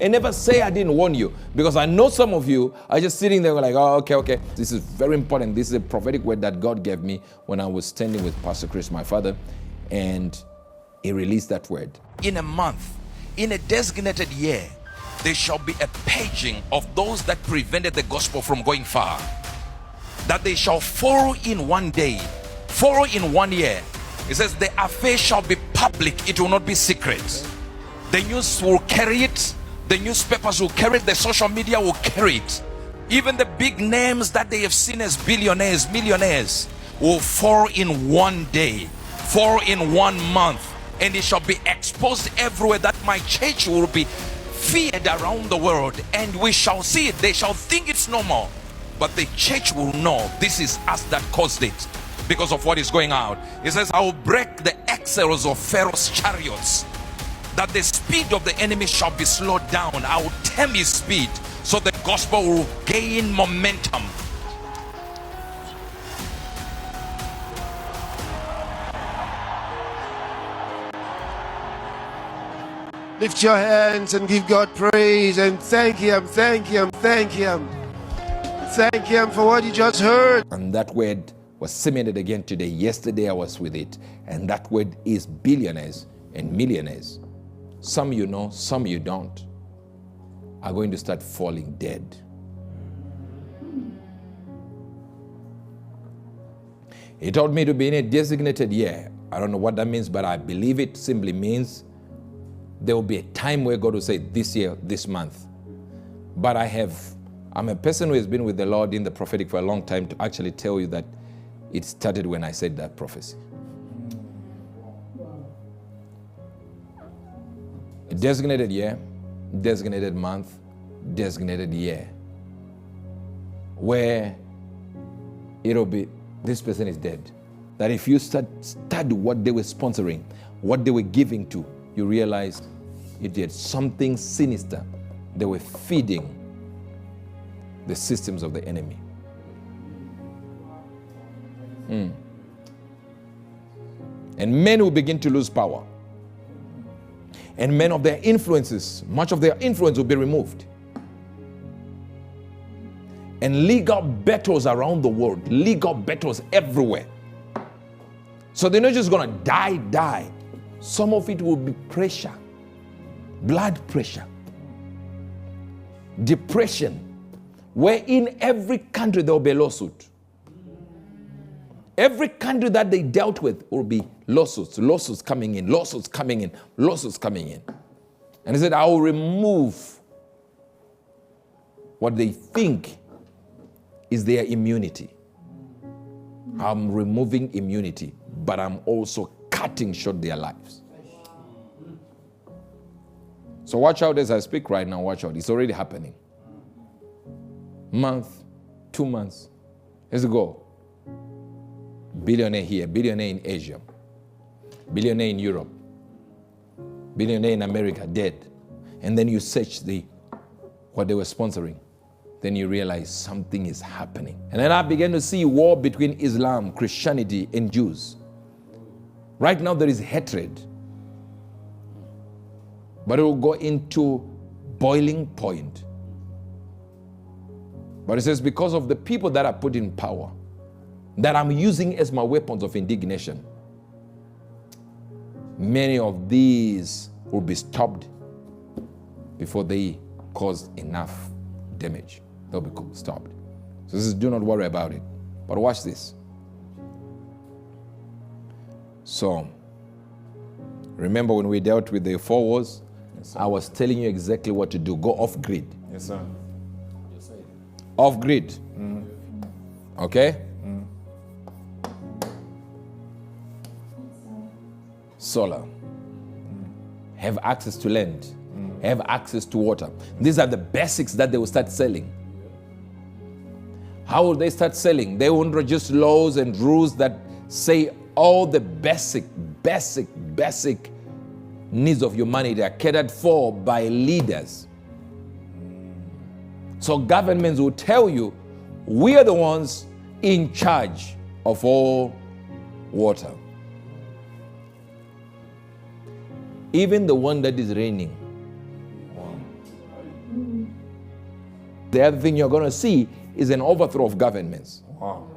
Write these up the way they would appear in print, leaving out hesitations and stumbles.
And never say I didn't warn you, because I know some of you are just sitting there like, oh, okay. This is very important. This is a prophetic word that God gave me when I was standing with Pastor Chris, my father, and he released that word. In a month, in a designated year, there shall be a paging of those that prevented the gospel from going far. That they shall fall in one day, fall in 1 year. It says the affair shall be public, it will not be secret. The news will carry it. The newspapers will carry it, the social media will carry it. Even the big names that they have seen as billionaires, millionaires, will fall in 1 day, fall in 1 month, and it shall be exposed everywhere that my church will be feared around the world, and we shall see it. They shall think it's normal, but the church will know this is us that caused it because of what is going on. It says, I will break the axles of Pharaoh's chariots, that the speed of the enemy shall be slowed down. I will tame his speed so the gospel will gain momentum. Lift your hands and give God praise and thank Him, thank Him, thank Him. Thank Him for what you just heard. And that word was cemented again today. Yesterday I was with it. And that word is billionaires and millionaires. Some you know, some you don't, are going to start falling dead. He told me to be in a designated year. I don't know what that means, but I believe it simply means there will be a time where God will say, this year, this month. But I'm a person who has been with the Lord in the prophetic for a long time to actually tell you that it started when I said that prophecy. A designated year, designated month, designated year, where it'll be, this person is dead. That if you study what they were sponsoring, what they were giving to, you realize it did something sinister. They were feeding the systems of the enemy. And men will begin to lose power. And men of their influences, much of their influence will be removed. And legal battles around the world, legal battles everywhere. So they're not just gonna die. Some of it will be pressure, blood pressure, depression, where in every country there will be a lawsuit. Every country that they dealt with will be lawsuits coming in. And he said, I will remove what they think is their immunity. I'm removing immunity, but I'm also cutting short their lives. So watch out as I speak right now, watch out. It's already happening. Month, 2 months. Let's go. Billionaire here, billionaire in Asia, billionaire in Europe, billionaire in America, dead. And then you search what they were sponsoring. Then you realize something is happening. And then I began to see war between Islam, Christianity, and Jews. Right now there is hatred. But it will go into boiling point. But it says, because of the people that are put in power, that I'm using as my weapons of indignation, many of these will be stopped before they cause enough damage. They'll be stopped. So this is, do not worry about it. But watch this. So, remember when we dealt with the 4 wars? Yes, I was telling you exactly what to do. Go off grid. Yes, sir. Off grid. Okay? Solar. Have access to land. Have access to water. These are the basics that they will start selling. How will they start selling? They will introduce laws and rules that say all the basic needs of humanity are catered for by leaders. So governments will tell you, we are the ones in charge of all water. Even the one that is raining. The other thing you're going to see is an overthrow of governments. Wow.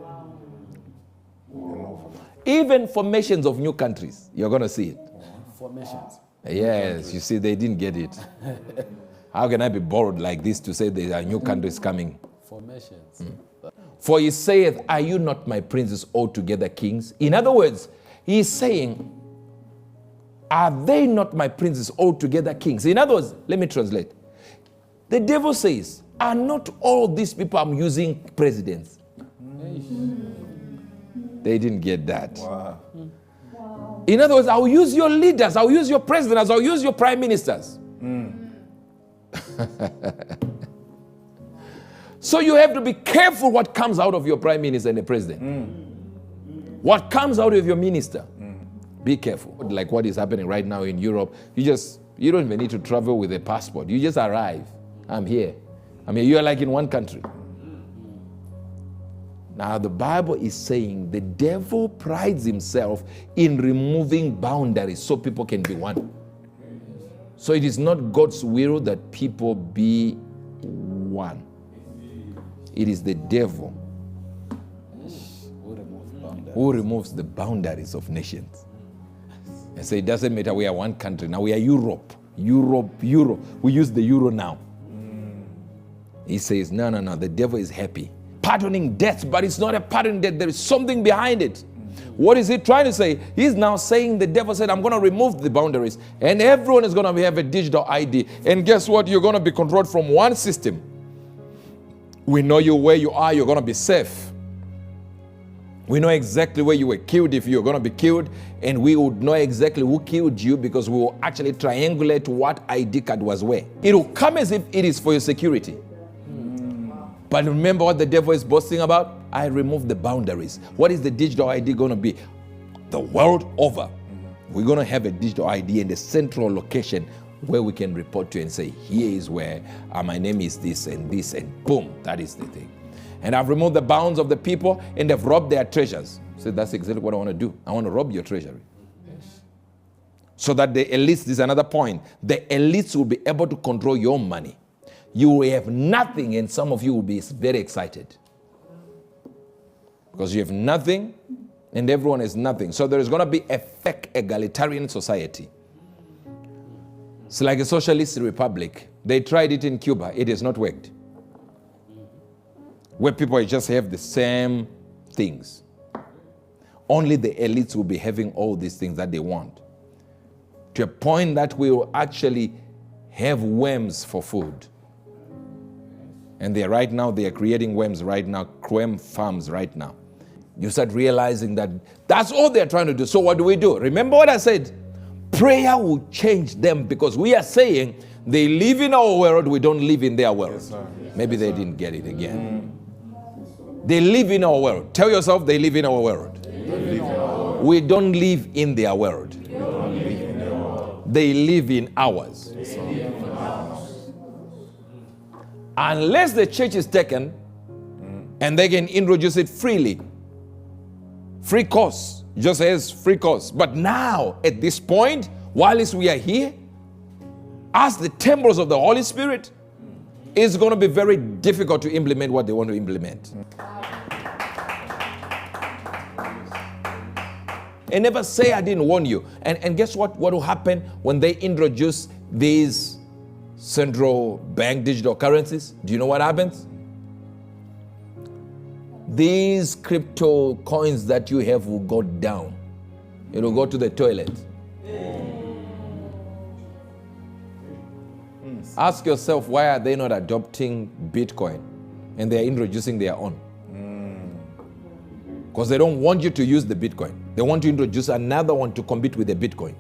Even formations of new countries, you're going to see it. Formations. Yes, you see, they didn't get it. How can I be bold like this to say there are new countries coming? Formations. For he saith, are you not my princes altogether kings? In other words, he is saying, are they not my princes altogether kings? In other words, let me translate. The devil says, are not all these people I'm using presidents? They didn't get that. Wow. In other words, I'll use your leaders, I'll use your presidents, I'll use your prime ministers. So you have to be careful what comes out of your prime minister and the president. What comes out of your minister. Be careful. Like what is happening right now in Europe, you don't even need to travel with a passport. You just arrive. I'm here. You are like in one country. Now the Bible is saying the devil prides himself in removing boundaries so people can be one. So it is not God's will that people be one. It is the devil who removes the boundaries of nations. And so it doesn't matter we are one country. Now we are Europe. Europe. We use the euro now. He says, no, the devil is happy. Pardoning death, but it's not a pardoning death. There is something behind it. What is he trying to say? He's now saying, the devil said, I'm going to remove the boundaries. And everyone is going to have a digital ID. And guess what? You're going to be controlled from one system. We know you where you are. You're going to be safe. We know exactly where you were killed if you're going to be killed. And we would know exactly who killed you because we will actually triangulate what ID card was where. It will come as if it is for your security. But remember what the devil is boasting about? I removed the boundaries. What is the digital ID going to be? The world over. We're going to have a digital ID in the central location where we can report to and say, here is where my name is this, and boom, that is the thing. And I've removed the bounds of the people and they've robbed their treasures. So that's exactly what I want to do. I want to rob your treasury. Yes. So that the elites, this is another point, the elites will be able to control your money. You will have nothing and some of you will be very excited. Because you have nothing and everyone has nothing. So there is going to be a fake egalitarian society. It's like a socialist republic. They tried it in Cuba. It has not worked. Where people just have the same things. Only the elites will be having all these things that they want. To a point that we will actually have worms for food. And they are creating worms right now, worm farms right now. You start realizing that that's all they're trying to do. So what do we do? Remember what I said? Prayer will change them because we are saying they live in our world, we don't live in their world. Yes, sir. Maybe they didn't get it again. They live in our world. Tell yourself they live in our world. We don't live in their world. They live in ours. Unless the church is taken and they can introduce it freely. Free course. Just as free course. But now, at this point, whilst we are here, as the temples of the Holy Spirit, it's going to be very difficult to implement what they want to implement. And never say I didn't warn you. And guess what? What will happen when they introduce these central bank digital currencies? Do you know what happens? These crypto coins that you have will go down. It will go to the toilet. Ask yourself, why are they not adopting Bitcoin and they are introducing their own? Because they don't want you to use the Bitcoin. They want to introduce another one to compete with the Bitcoin.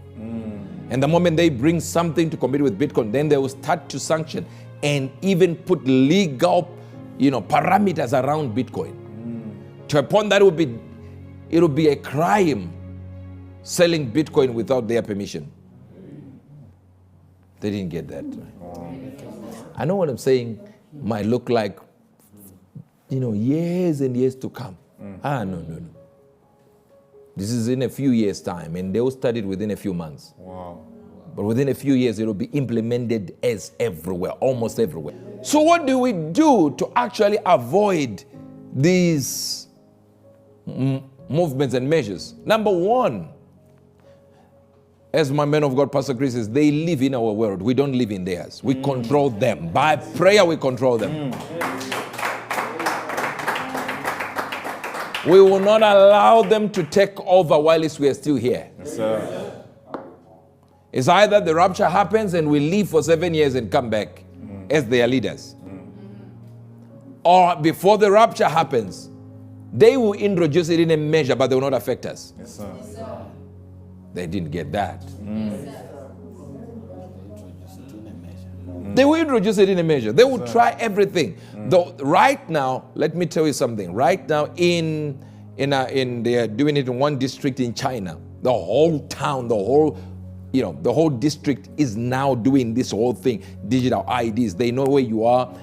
And the moment they bring something to compete with Bitcoin, then they will start to sanction and even put legal, parameters around Bitcoin. To a point that it will be a crime selling Bitcoin without their permission. They didn't get that. I know what I'm saying might look like, years and years to come. No. This is in a few years' time, and they will start it within a few months. Wow. But within a few years, it will be implemented as everywhere, almost everywhere. So what do we do to actually avoid these movements and measures? Number one, as my man of God, Pastor Chris says, they live in our world. We don't live in theirs. We control them. By prayer, we control them. We will not allow them to take over whilst we are still here. Yes, sir. It's either the rapture happens and we live for 7 years and come back as their leaders. Or before the rapture happens, they will introduce it in a measure, but they will not affect us. Yes, sir. They didn't get that. They will introduce it in a measure. They will try everything. Though right now, let me tell you something. Right now, they are doing it in one district in China. The whole town, the whole district is now doing this whole thing. Digital IDs. They know where you are.